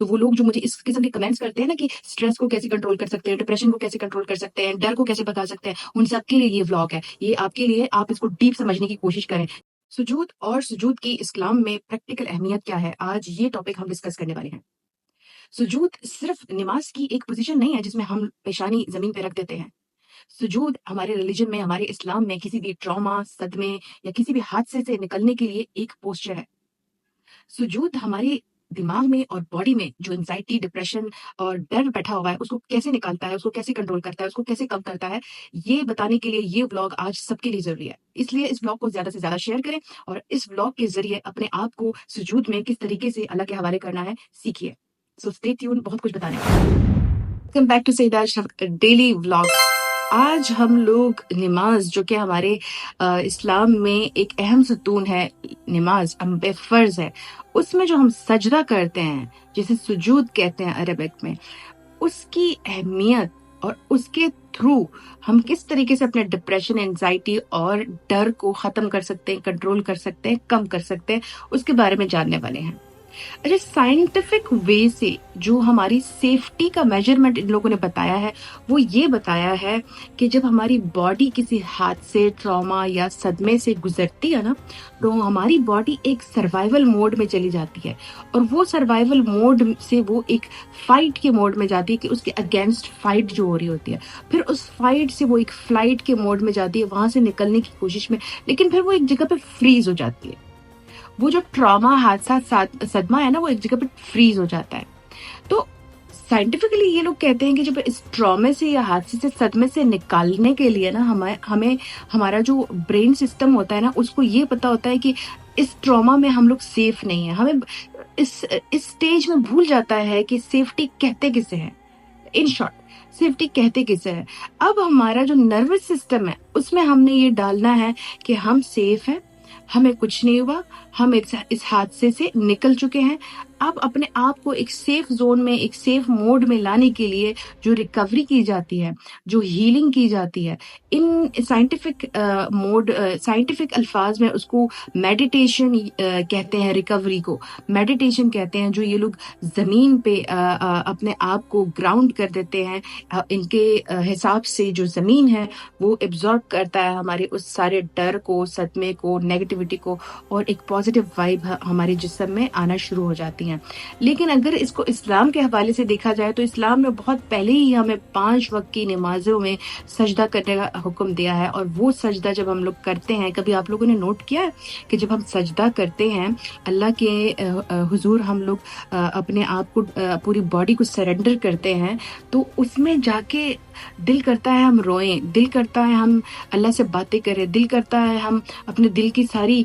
تو وہ لوگ جو مجھے اس قسم کے کمنٹس کرتے ہیں نا کہ اسٹریس کو کیسے کنٹرول کر سکتے ہیں، ڈپریشن کو کیسے کنٹرول کر سکتے ہیں، ڈر کو کیسے بھگا سکتے ہیں، ان سب کے لیے یہ ولاگ ہے. یہ آپ کے لیے، آپ اس کو ڈیپ سمجھنے کی کوشش کریں. سجود اور سجود کی اسلام میں پریکٹیکل اہمیت کیا ہے، آج یہ ٹاپک ہم ڈسکس کرنے والے ہیں. سجود صرف نماز کی ایک پوزیشن نہیں ہے جس میں ہم پیشانی زمین پہ رکھ دیتے ہیں. سجود ہمارے ریلیجن میں، ہمارے اسلام میں کسی بھی ٹراما، صدمے یا کسی بھی حادثے سے نکلنے کے لیے ایک پوسچر ہے. سجود ہمارے دماغ میں اور باڈی میں جو انزائٹی، ڈپریشن اور ڈر بیٹھا ہوا ہے اس کو کیسے نکالتا ہے، اس کو کیسے کنٹرول کرتا ہے، اس کو کیسے کم کرتا ہے، یہ بتانے کے لیے یہ ولاگ آج سب کے لیے ضروری ہے. اس لیے اس ولاگ کو زیادہ سے زیادہ شیئر کریں اور اس ولاگ کے ذریعے اپنے آپ کو سجود میں کس طریقے سے اللہ کے حوالے کرنا ہے سیکھیے. سو اسٹے ٹیون، بہت کچھ بتانے کا. Welcome back to Syeda Ashraf daily vlog. آج ہم لوگ نماز، جو کہ ہمارے اسلام میں ایک اہم ستون ہے، نماز بے فرض ہے، اس میں جو ہم سجدہ کرتے ہیں جسے سجود کہتے ہیں عربک میں، اس کی اہمیت اور اس کے تھرو ہم کس طریقے سے اپنے ڈپریشن، انزائٹی اور ڈر کو ختم کر سکتے ہیں، کنٹرول کر سکتے ہیں، کم کر سکتے ہیں، اس کے بارے میں جاننے والے ہیں. اچھا، سائنٹیفک وے سے جو ہماری سیفٹی کا میجرمنٹ ان لوگوں نے بتایا ہے، وہ یہ بتایا ہے کہ جب ہماری باڈی کسی حادثے، ٹراما یا صدمے سے گزرتی ہے نا، تو ہماری باڈی ایک سروائیول موڈ میں چلی جاتی ہے، اور وہ سروائیول موڈ سے وہ ایک فائٹ کے موڈ میں جاتی ہے کہ اس کے اگینسٹ فائٹ جو ہو رہی ہوتی ہے. پھر اس فائٹ سے وہ ایک فلائٹ کے موڈ میں جاتی ہے، وہاں سے نکلنے کی کوشش میں، لیکن پھر وہ ایک جگہ پہ فریز ہو جاتی ہے. وہ جو ٹراما، حادثہ، صدمہ ہے نا، وہ ایک جگہ پہ فریز ہو جاتا ہے. تو سائنٹیفکلی یہ لوگ کہتے ہیں کہ جب اس ٹرامے سے یا حادثے سے، صدمے سے نکالنے کے لیے نا، ہمیں ہمارا جو برین سسٹم ہوتا ہے نا، اس کو یہ پتا ہوتا ہے کہ اس ٹراما میں ہم لوگ سیف نہیں ہیں. ہمیں اس سٹیج میں بھول جاتا ہے کہ سیفٹی کہتے کسے ہیں. ان شارٹ، سیفٹی کہتے کسے ہیں. اب ہمارا جو نروس سسٹم ہے، اس میں ہم نے یہ ڈالنا ہے کہ ہم سیف ہیں، ہمیں کچھ نہیں ہوا، ہم اس حادثے سے نکل چکے ہیں. اب اپنے آپ کو ایک سیف زون میں، ایک سیف موڈ میں لانے کے لیے جو ریکوری کی جاتی ہے، جو ہیلنگ کی جاتی ہے، ان سائنٹیفک الفاظ میں اس کو میڈیٹیشن کہتے ہیں. ریکوری کو میڈیٹیشن کہتے ہیں. جو یہ لوگ زمین پہ اپنے آپ کو گراؤنڈ کر دیتے ہیں، ان کے حساب سے جو زمین ہے وہ ایبزارب کرتا ہے ہمارے اس سارے ڈر کو، صدمے کو، نیگیٹیوٹی کو، اور ایک پازیٹیو وائب ہمارے جسم میں آنا شروع ہو جاتی ہیں. لیکن اگر اس کو اسلام کے حوالے سے دیکھا جائے تو اسلام نے بہت پہلے ہی ہمیں 5 وقت کی نمازوں میں سجدہ کرنے کا حکم دیا ہے. اور وہ سجدہ جب ہم لوگ کرتے ہیں، کبھی آپ لوگوں نے نوٹ کیا ہے کہ جب ہم سجدہ کرتے ہیں اللہ کے حضور، ہم لوگ اپنے آپ کو، پوری باڈی کو سرنڈر کرتے ہیں، تو اس میں جا کے دل کرتا ہے ہم روئیں، دل کرتا ہے ہم اللہ سے باتیں کریں، دل کرتا ہے ہم اپنے دل کی ساری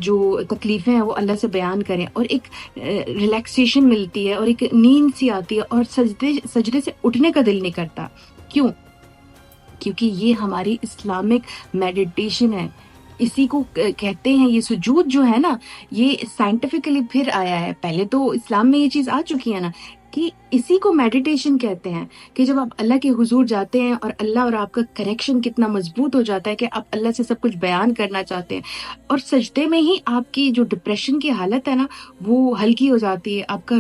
جو تکلیفیں ہیں وہ اللہ سے بیان کریں، اور ایک ریلیکسیشن ملتی ہے، اور ایک نیند سی آتی ہے، اور سجدے سے اٹھنے کا دل نہیں کرتا. کیوں؟ کیونکہ یہ ہماری اسلامک میڈیٹیشن ہے. اسی کو کہتے ہیں، یہ سجود جو ہے نا، یہ سائنٹیفکلی پھر آیا ہے. پہلے تو اسلام میں یہ چیز آ چکی ہے نا، کہ اسی کو میڈیٹیشن کہتے ہیں. کہ جب آپ اللہ کے حضور جاتے ہیں اور اللہ اور آپ کا کنیکشن کتنا مضبوط ہو جاتا ہے کہ آپ اللہ سے سب کچھ بیان کرنا چاہتے ہیں، اور سجدے میں ہی آپ کی جو ڈپریشن کی حالت ہے نا، وہ ہلکی ہو جاتی ہے. آپ کا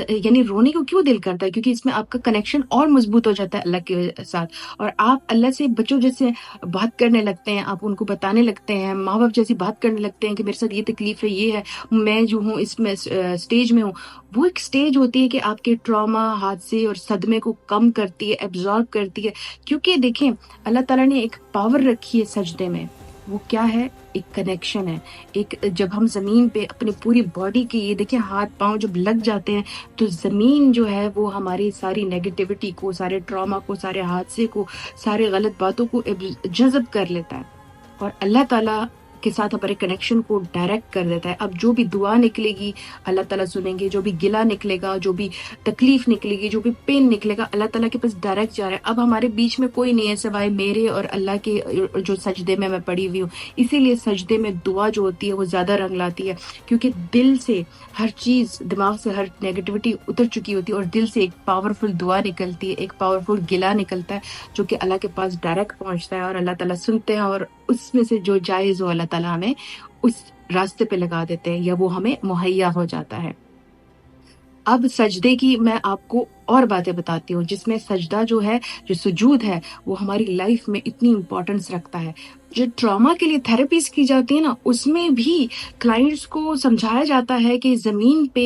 یعنی رونے کو کیوں دل کرتا ہے؟ کیونکہ اس میں آپ کا کنیکشن اور مضبوط ہو جاتا ہے اللہ کے ساتھ، اور آپ اللہ سے بچوں جیسے بات کرنے لگتے ہیں. آپ ان کو بتانے لگتے ہیں، ماں باپ جیسی بات کرنے لگتے ہیں کہ میرے ساتھ یہ تکلیف ہے، یہ ہے، میں جو ہوں اس میں اسٹیج میں ہوں. وہ ایک سٹیج ہوتی ہے کہ آپ کے ٹراما، حادثے اور صدمے کو کم کرتی ہے، ایبزارب کرتی ہے. کیونکہ دیکھیں، اللہ تعالیٰ نے ایک پاور رکھی ہے سجدے میں. وہ کیا ہے؟ ایک کنیکشن ہے. ایک جب ہم زمین پہ اپنی پوری باڈی کی، یہ دیکھیں، ہاتھ پاؤں جب لگ جاتے ہیں تو زمین جو ہے وہ ہماری ساری نیگیٹیوٹی کو، سارے ٹراما کو، سارے حادثے کو، سارے غلط باتوں کو جذب کر لیتا ہے، اور اللہ تعالیٰ کے ساتھ ہمارے کنیکشن کو ڈائریکٹ کر دیتا ہے. اب جو بھی دعا نکلے گی اللہ تعالیٰ سنیں گے، جو بھی گلہ نکلے گا، جو بھی تکلیف نکلے گی، جو بھی پین نکلے گا، اللہ تعالیٰ کے پاس ڈائریکٹ جا رہا ہے. اب ہمارے بیچ میں کوئی نہیں ہے سوائے میرے اور اللہ کے، جو سجدے میں پڑی ہوئی ہوں. اسی لیے سجدے میں دعا جو ہوتی ہے وہ زیادہ رنگ لاتی ہے، کیونکہ دل سے ہر چیز، دماغ سے ہر نیگیٹیوٹی اتر چکی ہوتی ہے، اور دل سے ایک پاورفل دعا نکلتی ہے، ایک پاورفل گلہ نکلتا ہے، جو کہ اللہ کے پاس ڈائریکٹ پہنچتا ہے، اور اللہ تعالیٰ سنتے ہیں، اور اس میں سے جو جائز ہو اللہ تعالیٰ ہمیں اس راستے پہ لگا دیتے ہیں، یا وہ ہمیں مہیا ہو جاتا ہے. اب سجدے کی میں آپ کو اور باتیں بتاتی ہوں، جس میں سجدہ جو ہے، جو سجود ہے، وہ ہماری لائف میں اتنی امپورٹنس رکھتا ہے۔ جو ٹراما کے لیے تھراپیز کی جاتی ہے نا، اس میں بھی کلائنٹس کو سمجھایا جاتا ہے کہ زمین پہ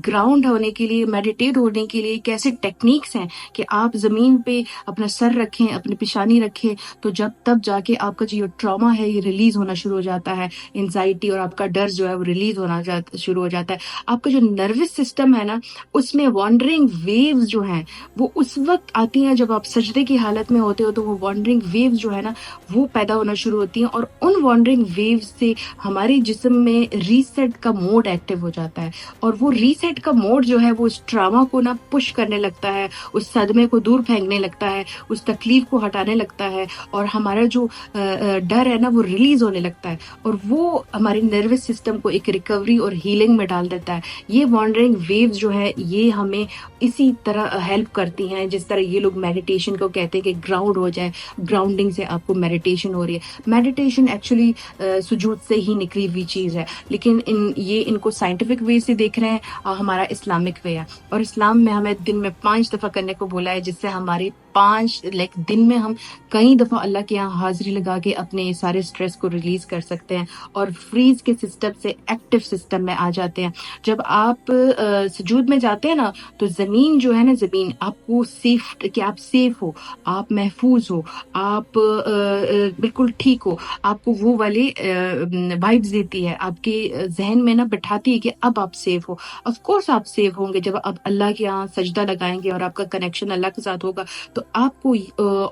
گراؤنڈ ہونے کے لیے، میڈیٹیٹ ہونے کے لیے کیسے ٹیکنیکس ہیں کہ آپ زمین پہ اپنا سر رکھیں، اپنی پیشانی رکھیں، تو تب جا کے آپ کا جو ٹراما ہے یہ ریلیز ہونا شروع ہو جاتا ہے، انزائٹی اور آپ کا ڈر جو ہے وہ ریلیز ہونا شروع ہو جاتا ہے۔ آپ کا جو نروس سسٹم ہے نا، اس میں وانڈرنگ ویوز جو ہیں وہ اس وقت آتی ہیں جب آپ سجدے کی حالت میں ہوتے ہو، تو وہ وانڈرنگ ویوز جو ہے نا وہ پیدا ہونا شروع ہوتی ہیں، اور ان وانڈرنگ ویوز سے ہمارے جسم میں ریسیٹ کا موڈ ایکٹیو ہو جاتا ہے، اور وہ ریسیٹ کا موڈ جو ہے وہ اس ٹراما کو نا پش کرنے لگتا ہے، اس صدمے کو دور پھینکنے لگتا ہے، اس تکلیف کو ہٹانے لگتا ہے، اور ہمارا جو ڈر ہے نا وہ ریلیز ہونے لگتا ہے، اور وہ ہمارے نروس سسٹم کو ایک ریکوری اور ہیلنگ میں ڈال دیتا ہے۔ یہ وانڈرنگ ویوز جو ہے یہ ہمیں اسی طرح ہیلپ کرتی ہیں، جس طرح یہ لوگ میڈیٹیشن کو کہتے ہیں کہ گراؤنڈ ہو جائے، گراؤنڈنگ سے آپ کو میڈیٹیشن ہو رہی ہے۔ میڈیٹیشن ایکچولی سجود سے ہی نکلی ہوئی چیز ہے، لیکن ان کو سائنٹیفک وے سے دیکھ رہے ہیں، اور ہمارا اسلامک وے ہے، اور اسلام میں ہمیں دن میں 5 دفعہ کرنے کو بولا ہے، جس سے ہماری 5 دن میں ہم کئی دفعہ اللہ کے یہاں حاضری لگا کے اپنے سارے سٹریس کو ریلیز کر سکتے ہیں، اور فریز کے سسٹم سے ایکٹیو سسٹم میں آ جاتے ہیں۔ جب آپ سجود میں جاتے ہیں نا، تو زمین جو ہے نا، زمین آپ کو سیف، کہ آپ سیف ہو، آپ محفوظ ہو، آپ بالکل ٹھیک ہو، آپ کو وہ والے وائبز دیتی ہے، آپ کے ذہن میں نا بٹھاتی ہے کہ اب آپ سیف ہو۔ آف کورس آپ سیف ہوں گے جب آپ اللہ کے یہاں سجدہ لگائیں گے اور آپ کا کنیکشن اللہ کے ساتھ ہوگا، تو آپ کو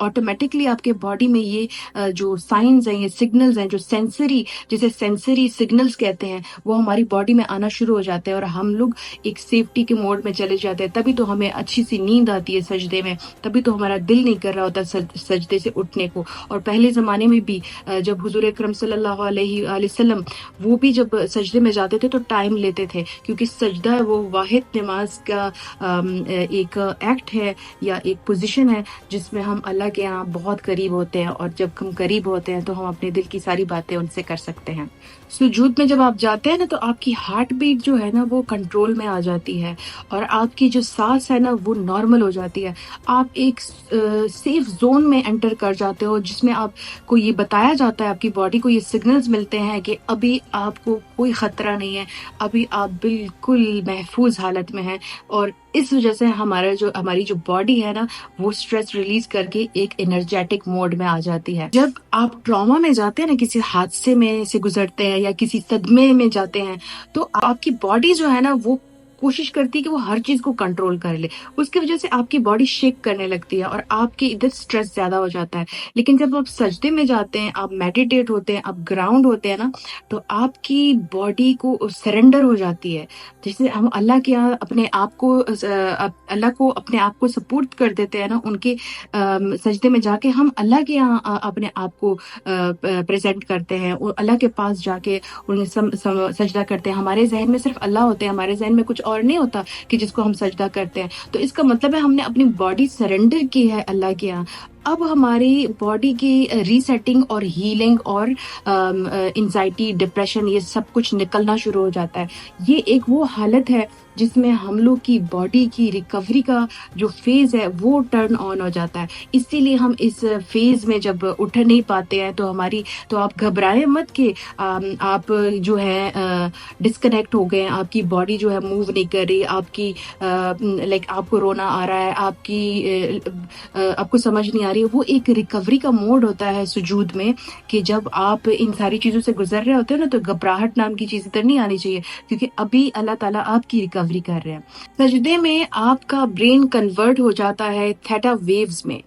آٹومیٹکلی آپ کے باڈی میں یہ جو سائنز ہیں، یہ سگنلز ہیں، جو سینسری، جسے سینسری سگنلز کہتے ہیں، وہ ہماری باڈی میں آنا شروع ہو جاتے ہیں، اور ہم لوگ ایک سیفٹی کے موڈ میں چلے جاتے ہیں۔ تبھی تو ہمیں اچھی سی نیند آتی ہے سجدے میں، تبھی تو ہمارا دل نہیں کر رہا ہوتا سجدے سے اٹھنے کو۔ اور پہلے زمانے میں بھی جب حضور اکرم صلی اللہ علیہ وآلہ وسلم وہ بھی جب سجدے میں جاتے تھے تو ٹائم لیتے تھے، کیونکہ سجدہ وہ واحد نماز کا ایک ایکٹ ہے یا ایک پوزیشن ہے جس میں ہم اللہ کے یہاں بہت قریب ہوتے ہیں، اور جب ہم قریب ہوتے ہیں تو ہم اپنے دل کی ساری باتیں ان سے کر سکتے ہیں۔ سجود میں جب آپ جاتے ہیں نا، تو آپ کی ہارٹ بیٹ جو ہے نا وہ کنٹرول میں آ جاتی ہے، اور آپ کی جو سانس ہے نا وہ نارمل ہو جاتی ہے۔ آپ ایک سیف زون میں انٹر کر جاتے ہو، جس میں آپ کو یہ بتایا جاتا ہے، آپ کی باڈی کو یہ سگنلز ملتے ہیں کہ ابھی آپ کو کوئی خطرہ نہیں ہے، ابھی آپ بالکل محفوظ حالت میں ہیں، اور اس وجہ سے ہماری جو باڈی ہے نا وہ سٹریس ریلیز کر کے ایک انرجیٹک موڈ میں آ جاتی ہے۔ جب آپ ٹراما میں جاتے ہیں نا، کسی حادثے میں سے گزرتے ہیں یا کسی صدمے میں جاتے ہیں، تو آپ کی باڈی جو ہے نا وہ کوشش کرتی ہے کہ وہ ہر چیز کو کنٹرول کر لے، اس کی وجہ سے آپ کی باڈی شیک کرنے لگتی ہے، اور آپ کے ادھر سٹریس زیادہ ہو جاتا ہے۔ لیکن جب آپ سجدے میں جاتے ہیں، آپ میڈیٹیٹ ہوتے ہیں، آپ گراؤنڈ ہوتے ہیں نا، تو آپ کی باڈی کو سرنڈر ہو جاتی ہے، جیسے ہم اللہ کے یہاں اپنے آپ کو اللہ کو اپنے آپ کو سپورٹ کر دیتے ہیں نا، ان کے سجدے میں جا کے ہم اللہ کے یہاں اپنے آپ کو پریزنٹ کرتے ہیں، اور اللہ کے پاس جا کے سجدہ کرتے ہیں۔ ہمارے ذہن میں صرف اللہ ہوتے ہیں، ہمارے ذہن میں کچھ اور نہیں ہوتا کہ جس کو ہم سجدہ کرتے ہیں۔ تو اس کا مطلب ہے ہم نے اپنی باڈی سرنڈر کی ہے اللہ کے یہاں۔ اب ہماری باڈی کی ریسیٹنگ اور ہیلنگ اور انزائٹی، ڈپریشن، یہ سب کچھ نکلنا شروع ہو جاتا ہے۔ یہ ایک وہ حالت ہے جس میں ہم لوگ کی باڈی کی ریکوری کا جو فیز ہے وہ ٹرن آن ہو جاتا ہے۔ اسی لیے ہم اس فیز میں جب اٹھ نہیں پاتے ہیں تو آپ گھبرائیں مت کہ آپ جو ہے ڈسکنیکٹ ہو گئے ہیں، آپ کی باڈی جو ہے موو نہیں کر رہی، آپ کی آپ کو رونا آ رہا ہے، آپ کو سمجھ نہیں آ رہی ہے۔ وہ ایک ریکوری کا موڈ ہوتا ہے سجود میں، کہ جب آپ ان ساری چیزوں سے گزر رہے ہوتے ہیں نا، تو گھبراہٹ نام کی چیز ادھر نہیں آنی چاہیے، کیونکہ ابھی اللہ تعالیٰ آپ کی ریکوری کر رہے ہیں۔ سجدے میں آپ کا برین کنورٹ ہو جاتا ہے تھیٹا ویوز میں۔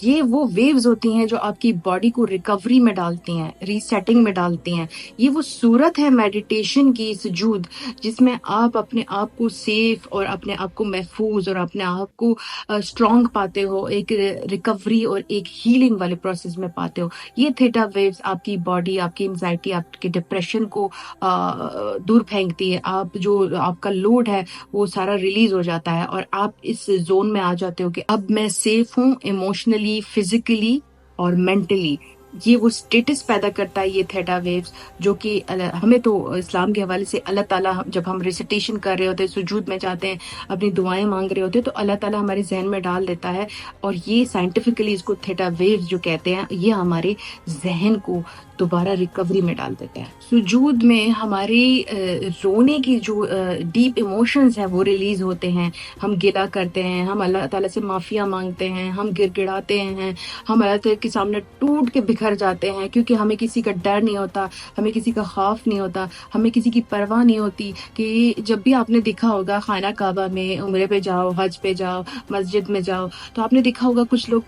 یہ وہ ویوز ہوتی ہیں جو آپ کی باڈی کو ریکوری میں ڈالتی ہیں، ریسیٹنگ میں ڈالتی ہیں۔ یہ وہ صورت ہے میڈیٹیشن کی، سجود، جس میں آپ اپنے آپ کو سیف اور اپنے آپ کو محفوظ اور اپنے آپ کو اسٹرانگ پاتے ہو، ایک ریکوری اور ایک ہیلنگ والے پروسیس میں پاتے ہو۔ یہ تھیٹا ویوز آپ کی باڈی، آپ کی انزائٹی، آپ کے ڈپریشن کو دور پھینکتی ہے۔ آپ کا لوڈ ہے وہ سارا ریلیز ہو جاتا ہے، اور آپ اس زون میں آ جاتے ہو کہ اب میں سیف ہوں، ایموشنلی، فزیکلی اور مینٹلی۔ یہ وہ اسٹیٹس پیدا کرتا ہے یہ تھیٹا ویوز، جو کہ ہمیں تو اسلام کے حوالے سے اللہ تعالیٰ جب ہم ریسیٹیشن کر رہے ہوتے ہیں، سجود میں جاتے ہیں، اپنی دعائیں مانگ رہے ہوتے ہیں، تو اللہ تعالیٰ ہمارے ذہن میں ڈال دیتا ہے، اور یہ سائنٹیفکلی اس کو تھیٹا ویوز جو کہتے ہیں، یہ ہمارے ذہن کو دوبارہ ریکوری میں ڈال دیتا ہے۔ سجود میں ہماری رونے کی جو ڈیپ ایموشنز ہیں وہ ریلیز ہوتے ہیں، ہم گلا کرتے ہیں، ہم اللہ تعالیٰ سے معافیاں مانگتے ہیں، ہم گر گڑاتے ہیں، ہم اللہ تعالیٰ کے سامنے ٹوٹ کے بکھر جاتے ہیں، کیونکہ ہمیں کسی کا ڈر نہیں ہوتا، ہمیں کسی کا خوف نہیں ہوتا، ہمیں کسی کی پرواہ نہیں ہوتی۔ کہ جب بھی آپ نے دیکھا ہوگا خانہ کعبہ میں عمرے پہ جاؤ، حج پہ جاؤ، مسجد میں جاؤ، تو آپ نے دیکھا ہوگا کچھ لوگ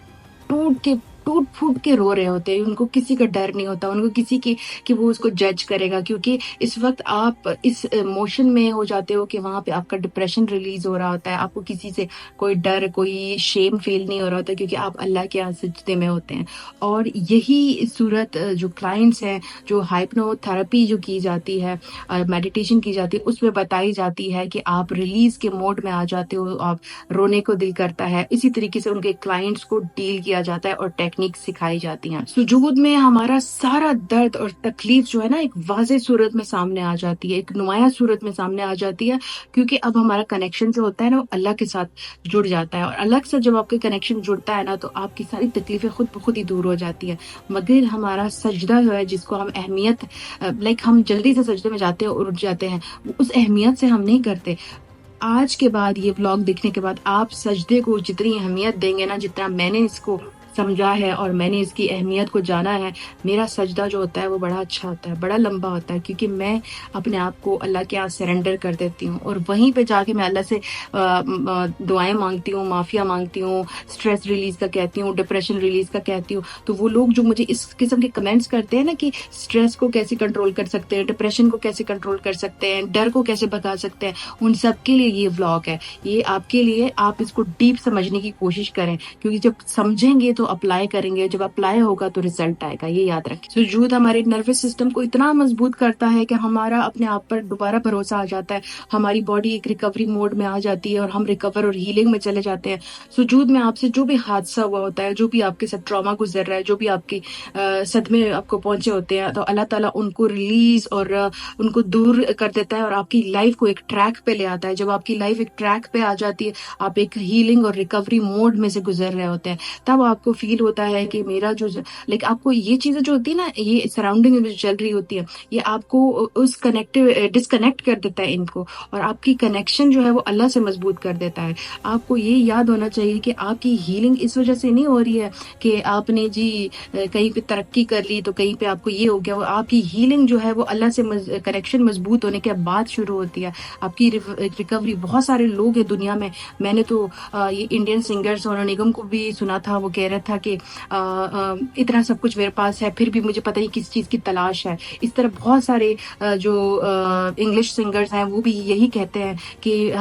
ٹوٹ پھوٹ کے رو رہے ہوتے ہیں، ان کو کسی کا ڈر نہیں ہوتا، ان کو کسی کی کہ وہ اس کو جج کرے گا، کیونکہ اس وقت آپ اس موشن میں ہو جاتے ہو کہ وہاں پہ آپ کا ڈپریشن ریلیز ہو رہا ہوتا ہے، آپ کو کسی سے کوئی ڈر، کوئی شیم فیل نہیں ہو رہا ہوتا، کیونکہ آپ اللہ کے سجدے میں ہوتے ہیں۔ اور یہی صورت جو کلائنٹس ہیں، جو ہائپنو تھراپی جو کی جاتی ہے، میڈیٹیشن کی جاتی ہے، اس میں بتائی جاتی ہے کہ آپ ریلیز کے موڈ میں آ جاتے ہو، آپ رونے کو دل کرتا ہے، اسی طریقے سے ان کے کلائنٹس کو ڈیل کیا جاتا ہے اور ٹیکنیک سکھائی جاتی ہیں۔ سجود میں ہمارا سارا درد اور تکلیف جو ہے نا، ایک واضح صورت میں سامنے آ جاتی ہے، ایک نمایاں صورت میں سامنے آ جاتی ہے، کیونکہ اب ہمارا کنیکشن جو ہوتا ہے نا، وہ اللہ کے ساتھ جڑ جاتا ہے، اور اللہ کے ساتھ جب آپ کا کنیکشن جڑتا ہے نا، تو آپ کی ساری تکلیفیں خود بخود ہی دور ہو جاتی ہیں۔ مگر ہمارا سجدہ جو ہے، جس کو ہم اہمیت ہم جلدی سے سجدے میں جاتے ہیں اور اٹھ جاتے ہیں، اس اہمیت سے ہم نہیں کرتے۔ آج کے بعد یہ ولاگ دیکھنے کے بعد آپ سجدے کو جتنی اہمیت دیں گے نا، جتنا میں نے اس کو سمجھا ہے اور میں نے اس کی اہمیت کو جانا ہے، میرا سجدہ جو ہوتا ہے وہ بڑا اچھا ہوتا ہے، بڑا لمبا ہوتا ہے، کیونکہ میں اپنے آپ کو اللہ کے ہاں سرنڈر کر دیتی ہوں، اور وہیں پہ جا کے میں اللہ سے دعائیں مانگتی ہوں، معافیا مانگتی ہوں، سٹریس ریلیز کا کہتی ہوں، ڈپریشن ریلیز کا کہتی ہوں۔ تو وہ لوگ جو مجھے اس قسم کے کمنٹس کرتے ہیں نا کہ سٹریس کو کیسے کنٹرول کر سکتے ہیں، ڈپریشن کو کیسے کنٹرول کر سکتے ہیں، ڈر کو کیسے بھگا سکتے ہیں، ان سب کے لیے یہ ولاگ ہے، یہ آپ کے لیے۔ آپ اس کو ڈیپ سمجھنے کی کوشش کریں، کیونکہ جب سمجھیں گے تو اپلائی کریں گے، جب اپلائی ہوگا تو ریزلٹ آئے گا، یہ یاد رکھیں۔ سجود ہمارے نروس سسٹم کو اتنا مضبوط کرتا ہے کہ ہمارا اپنے آپ پر دوبارہ بھروسہ آ جاتا ہے، ہماری باڈی ایک ریکوری موڈ میں آ جاتی ہے، اور ہم ریکور اور ہیلنگ میں چلے جاتے ہیں۔ سجود میں آپ سے جو بھی حادثہ ہوا ہوتا ہے، جو بھی آپ کے ساتھ ٹراما گزر رہا ہے، جو بھی آپ کی صدمے آپ کو پہنچے ہوتے ہیں، تو اللہ تعالیٰ ان کو ریلیز اور ان کو دور کر دیتا ہے، اور آپ کی لائف کو ایک ٹریک پہ لے آتا ہے۔ جب آپ کی لائف ایک ٹریک پہ آ جاتی ہے، آپ ایک ہیلنگ اور ریکوری موڈ میں سے گزر رہے ہوتے ہیں، تب آپ کو فیل ہوتا ہے کہ میرا جو آپ کو یہ چیزیں جو ہوتی ہے نا، یہ سراؤنڈنگ میں جو چل رہی ہوتی ہے، یہ آپ کو اس ڈسکنیکٹ کر دیتا ہے ان کو، اور آپ کی کنیکشن جو ہے وہ اللہ سے مضبوط کر دیتا ہے۔ آپ کو یہ یاد ہونا چاہیے کہ آپ کی ہیلنگ اس وجہ سے نہیں ہو رہی ہے کہ آپ نے کہیں پہ ترقی کر لی تو کہیں پہ آپ کو یہ ہو گیا، وہ آپ کی ہیلنگ جو ہے وہ اللہ سے کنیکشن مضبوط ہونے کے بعد شروع ہوتی ہے۔ آپ کی ریکوری، بہت سارے لوگ ہیں دنیا میں نے تو یہ انڈین سنگر سونو نگم کو بھی سنا تھا، وہ کہہ رہا تھا کہ اتنا سب کچھ میرے پاس ہے، پھر بھی مجھے پتہ نہیں کس چیز کی تلاش ہے۔ اس طرح بہت سارے جو انگلش سنگرز ہیں وہ بھی یہی کہتے ہیں کہ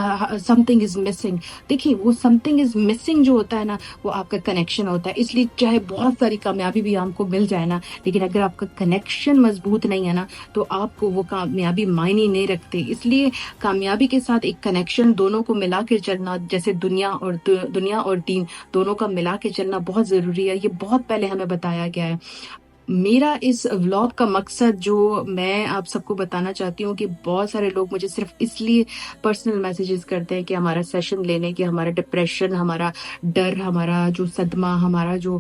سم تھنگ از مسنگ۔ دیکھیے، وہ سم تھنگ از مسنگ جو ہوتا ہے نا، وہ آپ کا کنیکشن ہوتا ہے۔ اس لیے چاہے بہت ساری کامیابی بھی ہم کو مل جائے نا، لیکن اگر آپ کا کنیکشن مضبوط نہیں ہے نا، تو آپ کو وہ کامیابی معنی نہیں رکھتے۔ اس لیے کامیابی کے ساتھ ایک کنیکشن، دونوں کو ملا کے چلنا، جیسے دنیا اور دین دونوں کا ملا کے چلنا بہت ضروری ہے۔ یہ بہت پہلے ہمیں بتایا گیا ہے۔ میرا اس ولاگ کا مقصد جو میں آپ سب کو بتانا چاہتی ہوں کہ بہت سارے لوگ مجھے صرف اس لیے پرسنل میسیجز کرتے ہیں کہ ہمارا سیشن لے لیں، کہ ہمارا ڈپریشن، ہمارا ڈر، ہمارا جو صدمہ، ہمارا جو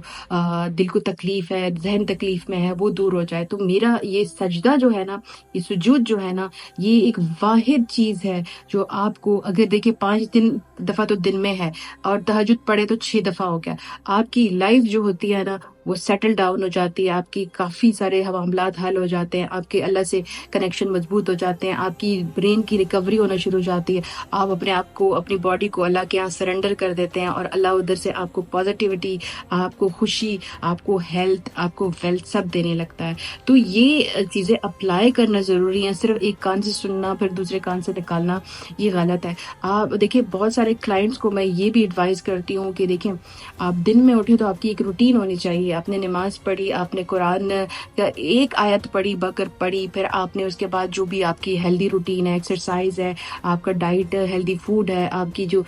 دل کو تکلیف ہے، ذہن تکلیف میں ہے، وہ دور ہو جائے۔ تو میرا یہ سجدہ جو ہے نا، یہ سجود جو ہے نا، یہ ایک واحد چیز ہے جو آپ کو، اگر دیکھیں 5 دفعہ تو دن میں ہے، اور تہجد پڑھے تو 6 دفعہ ہو گیا، آپ کی لائف جو ہوتی ہے نا وہ سیٹل ڈاؤن ہو جاتی ہے، آپ کی کافی سارے معاملات حل ہو جاتے ہیں، آپ کے اللہ سے کنیکشن مضبوط ہو جاتے ہیں، آپ کی برین کی ریکوری ہونا شروع ہو جاتی ہے، آپ اپنے آپ کو، اپنی باڈی کو اللہ کے ہاں سرنڈر کر دیتے ہیں، اور اللہ ادھر سے آپ کو پازیٹیوٹی، آپ کو خوشی، آپ کو ہیلتھ، آپ کو ویلتھ سب دینے لگتا ہے۔ تو یہ چیزیں اپلائی کرنا ضروری ہیں، صرف ایک کان سے سننا پھر دوسرے کان سے نکالنا یہ غلط ہے۔ آپ دیکھیں، بہت سارے کلائنٹس کو میں یہ بھی ایڈوائز کرتی ہوں کہ دیکھیں، آپ دن میں اٹھے تو آپ کی ایک روٹین ہونی چاہیے، آپ نے نماز پڑھی، آپ نے قرآن کا ایک آیت پڑھی، بکر پڑھی، پھر آپ نے اس کے بعد جو بھی آپ کی ہیلدی روٹین ہے، ایکسرسائز ہے، آپ کا ڈائٹ ہیلدی فوڈ ہے، آپ کی جو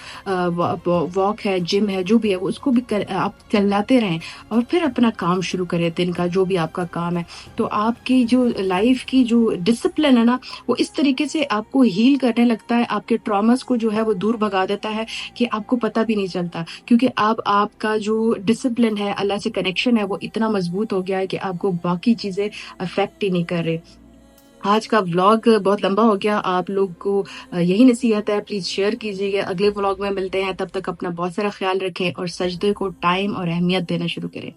واک ہے، جم ہے، جو بھی ہے اس کو بھی آپ چلاتے رہیں، اور پھر اپنا کام شروع کریں دن کا جو بھی آپ کا کام ہے. تو آپ کی جو لائف کی جو ڈسپلن ہے نا، وہ اس طریقے سے آپ کو ہیل کرنے لگتا ہے، آپ کے ٹراماز کو جو ہے وہ دور بھگا دیتا ہے کہ آپ کو پتہ بھی نہیں چلتا، کیونکہ اب آپ کا جو ڈسپلن ہے، اللہ سے کنیکشن ہے، وہ اتنا مضبوط ہو گیا ہے کہ آپ کو باقی چیزیں افیکٹ ہی نہیں کر رہے. آج کا ولاگ بہت لمبا ہو گیا، آپ لوگ کو یہی نصیحت ہے، پلیز شیئر کیجیے گا. اگلے ولاگ میں ملتے ہیں، تب تک اپنا بہت سارا خیال رکھیں اور سجدے کو ٹائم اور اہمیت دینا شروع کریں.